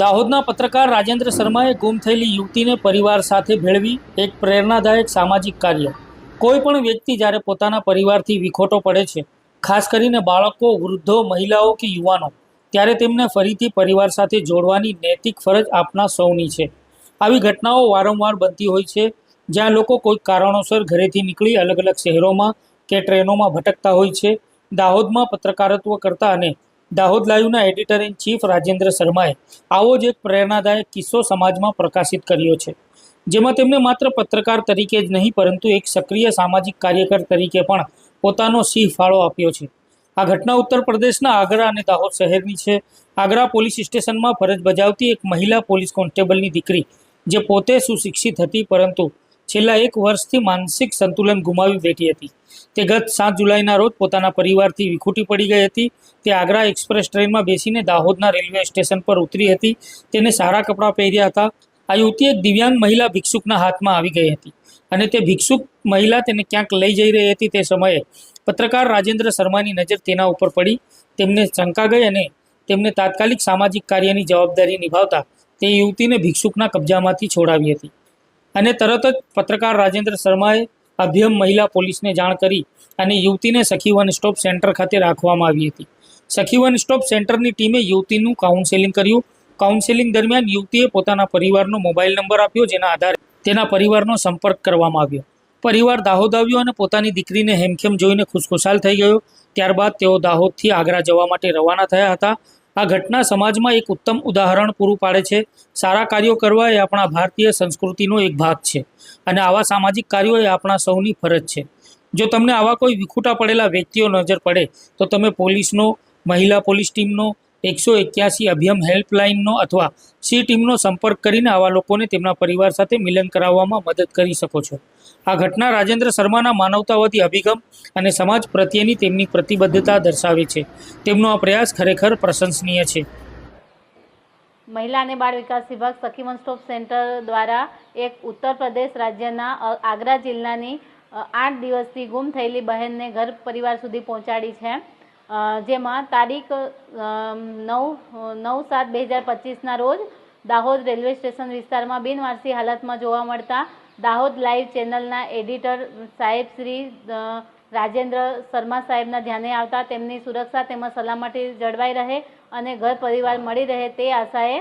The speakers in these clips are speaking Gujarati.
દાહોદના પત્રકાર રાજેન્દ્ર શર્માએ ગુમ થયેલી યુવતીને પરિવાર સાથે ભેળવી એક પ્રેરણાદાયક સામાજિક કાર્ય। કોઈ પણ વ્યક્તિ જ્યારે પોતાના પરિવારથી વિખોટો પડે છે, ખાસ કરીને બાળકો, વૃદ્ધો, મહિલાઓ કે યુવાનો, ત્યારે તેમને ફરીથી પરિવાર સાથે જોડવાની નૈતિક ફરજ આપના સૌની છે। આવી ઘટનાઓ વારંવાર બનતી હોય છે, જ્યાં લોકો કોઈ કારણોસર ઘરેથી નીકળી અલગ અલગ શહેરોમાં કે ટ્રેનોમાં ભટકતા હોય છે। દાહોદમાં પત્રકારત્વ કરતા અને દાહોદ લાઈવના એડિટર ઇન ચીફ રાજેન્દ્ર શર્માએ આવો જ એક પ્રેરણાદાયક કિસ્સો સમાજમાં પ્રકાશિત કર્યો છે, જેમાં તેમણે માત્ર પત્રકાર તરીકે જ નહીં પરંતુ એક સક્રિય સામાજિક કાર્યકર તરીકે પણ પોતાનો સિંહ ફાળો આપ્યો છે। આ ઘટના ઉત્તર પ્રદેશના આગ્રા અને દાહોદ શહેરની છે। આગ્રા પોલીસ સ્ટેશનમાં ફરજ બજાવતી એક મહિલા પોલીસ કોન્સ્ટેબલની દીકરી, જે પોતે સુશિક્ષિત હતી પરંતુ છેલ્લા 1 વર્ષથી માનસિક સંતુલન ગુમાવી બેઠી હતી, તે ગત 7 જુલાઈના રોજ પોતાના પરિવારથી વિખૂટી પડી ગઈ હતી। તે આગ્રા એક્સપ્રેસ ટ્રેનમાં બેસીને દાહોદના રેલવે સ્ટેશન પર ઉતરી હતી। તેને સારા કપડાં પહેર્યા હતા। આ યુવતી એક દિવ્યાંગ મહિલા ભિક્ષુકના હાથમાં આવી ગઈ હતી અને તે ભિક્ષુક મહિલા તેને ક્યાંક લઈ જઈ રહી હતી। તે સમયે પત્રકાર રાજેન્દ્ર શર્માની નજર તેના ઉપર પડી। તેમને શંકા ગઈ અને તેમને તાત્કાલિક સામાજિક કાર્યની જવાબદારી નિભાવતા તે યુવતીને ભિક્ષુકના કબજામાંથી છોડાવી હતી અને તરત જ પત્રકાર રાજેન્દ્ર શર્માએ અભયમ મહિલા પોલીસને જાણ કરી અને યુવતીને સખી વન સ્ટોપ સેન્ટર ખાતે રાખવામાં આવી હતી। સખી વન સ્ટોપ સેન્ટરની ટીમે યુવતીનું કાઉન્સેલિંગ કર્યું। કાઉન્સેલિંગ દરમિયાન યુવતીએ પોતાના પરિવારનો મોબાઈલ નંબર આપ્યો, જેના આધારે તેના પરિવારનો સંપર્ક કરવામાં આવ્યો। પરિવાર દાહોદ આવ્યો અને પોતાની દીકરીને હેમખેમ જોઈને ખુશખુશાલ થઈ ગયો। ત્યારબાદ તેઓ દાહોદથી આગ્રા જવા માટે રવાના થયા હતા। આ ઘટના સમાજમાં એક ઉત્તમ ઉદાહરણ પૂરું પાડે છે। સારા કાર્યો કરવા એ આપણા ભારતીય સંસ્કૃતિનો એક ભાગ છે અને આવા સામાજિક કાર્યો એ આપણા સૌની ફરજ છે। જો તમને આવા કોઈ વિખૂટા પડેલા વ્યક્તિઓ નજર પડે તો તમે પોલીસનો, મહિલા પોલીસ ટીમનો, 181 અભિયમ હેલ્પલાઇનનો અથવા સી ટીમનો સંપર્ક કરીને આવા લોકોને તેમના પરિવાર સાથે મિલન કરાવવામાં મદદ કરી શકો છો। આ ઘટના રાજેન્દ્ર શર્માના માનવતાવાદી અભિગમ અને સમાજ પ્રત્યેની તેમની પ્રતિબદ્ધતા દર્શાવે છે। તેમનો આ પ્રયાસ ખરેખર પ્રશંસનીય છે। મહિલા અને બાળ વિકાસ વિભાગ સખી વન સ્ટોપ સેન્ટર દ્વારા એક ઉત્તર પ્રદેશ રાજ્યના આગ્રા જિલ્લાની 8 દિવસથી ગુમ થયેલી બહેનને ઘર પરિવાર સુધી પહોંચાડી છે, જેમાં તારીખ 9/7/2025ના રોજ દાહોદ રેલવે સ્ટેશન વિસ્તારમાં બિનવારસી હાલતમાં જોવા મળતા દાહોદ લાઈવ ચેનલના એડિટર સાહેબ શ્રી રાજેન્દ્ર શર્મા સાહેબના ધ્યાને આવતા તેમની સુરક્ષા તેમજ સલામતી જળવાઈ રહે અને ઘર પરિવાર મળી રહે તે આશાએ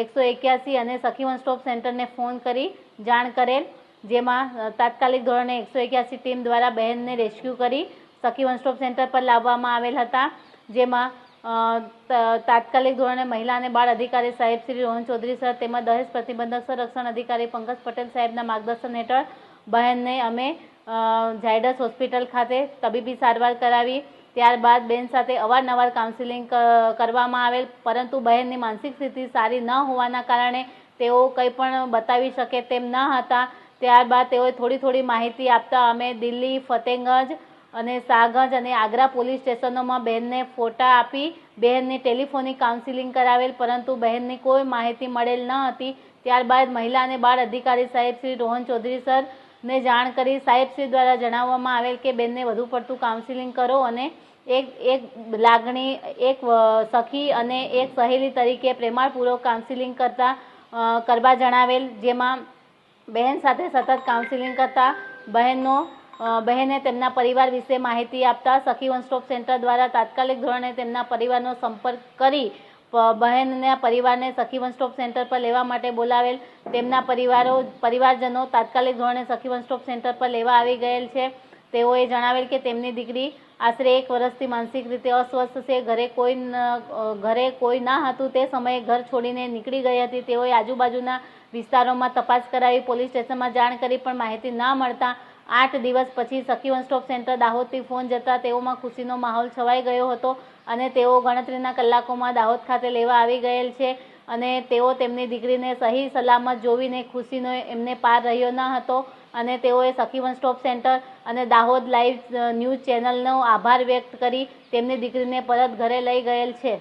181 અને સખી વન સ્ટોપ સેન્ટરને ફોન કરી જાણ કરેલ, જેમાં તાત્કાલિક ધોરણે 181 ટીમ દ્વારા બહેનને રેસ્ક્યુ કરી સખી વન સ્ટોપ સેન્ટર પર લાવવામાં આવેલ હતા, જેમાં તાત્કાલિક ધોરણે મહિલા અને બાળ અધિકારી સાહેબ શ્રી રોહન ચૌધરી સર તેમજ દહેજ પ્રતિબંધક સંરક્ષણ અધિકારી પંકજ પટેલ સાહેબના માર્ગદર્શન હેઠળ બહેનને અમે ઝાયડસ હોસ્પિટલ ખાતે તબીબી સારવાર કરાવી। ત્યારબાદ બહેન સાથે અવારનવાર કાઉન્સિલિંગ કરવામાં આવેલ, પરંતુ બહેનની માનસિક સ્થિતિ સારી ન હોવાના કારણે તેઓ કંઈ પણ બતાવી શકે તેમ ન હતા। ત્યારબાદ તેઓએ થોડી માહિતી આપતા અમે દિલ્હી, ફતેહગંજ અને શાહગંજ અને આગ્રા પોલીસ સ્ટેશનોમાં બહેનને ફોટા આપી બહેનની ટેલિફોનિક કાઉન્સિલિંગ કરાવેલ, પરંતુ બહેનની કોઈ માહિતી મળેલ ન હતી। ત્યારબાદ મહિલા અને બાળ અધિકારી સાહેબ શ્રી રોહન ચૌધરી સરને જાણ કરી સાહેબશ્રી દ્વારા જણાવવામાં આવેલ કે બેનને વધુ પડતું કાઉન્સિલિંગ કરો અને એક લાગણી, એક સખી અને એક સહેલી તરીકે પ્રેમાળપૂર્વક કાઉન્સિલિંગ કરવા જણાવેલ, જેમાં બહેન સાથે સતત કાઉન્સિલિંગ કરતા બહેને તેમના પરિવાર વિશે માહિતી આપતા સખી વન સ્ટોપ સેન્ટર દ્વારા તાત્કાલિક ધોરણે તેમના પરિવારનો સંપર્ક કરી બહેનના પરિવારને સખી વન સ્ટોપ સેન્ટર પર લેવા માટે બોલાવેલ। તેમના પરિવારજનો તાત્કાલિક ધોરણે સખી વન સ્ટોપ સેન્ટર પર લેવા આવી ગયેલ છે। તેઓએ જણાવેલ કે તેમની દીકરી આશરે 1 વર્ષથી માનસિક રીતે અસ્વસ્થ છે। ઘરે કોઈ ના હતું તે સમયે ઘર છોડીને નીકળી ગઈ હતી। તેઓએ આજુબાજુના વિસ્તારોમાં તપાસ કરાવી પોલીસ સ્ટેશનમાં જાણ કરી પણ માહિતી ન મળતા 8 દિવસ પછી સખી વન સ્ટોપ સેન્ટર દાહોદથી ફોન જતા તેઓમાં ખુશીનો માહોલ છવાઈ ગયો હતો અને તેઓ ગણતરીના કલાકોમાં દાહોદ ખાતે લેવા આવી ગયેલ છે અને તેઓ તેમની દીકરીને સહી સલામત જોવીને ખુશીનો એમને પાર રહ્યો ન હતો અને તેઓએ સખી વન સ્ટોપ સેન્ટર અને દાહોદ લાઈવ ન્યૂઝ ચેનલનો આભાર વ્યક્ત કરી તેમની દીકરીને પરત ઘરે લઈ ગયેલ છે।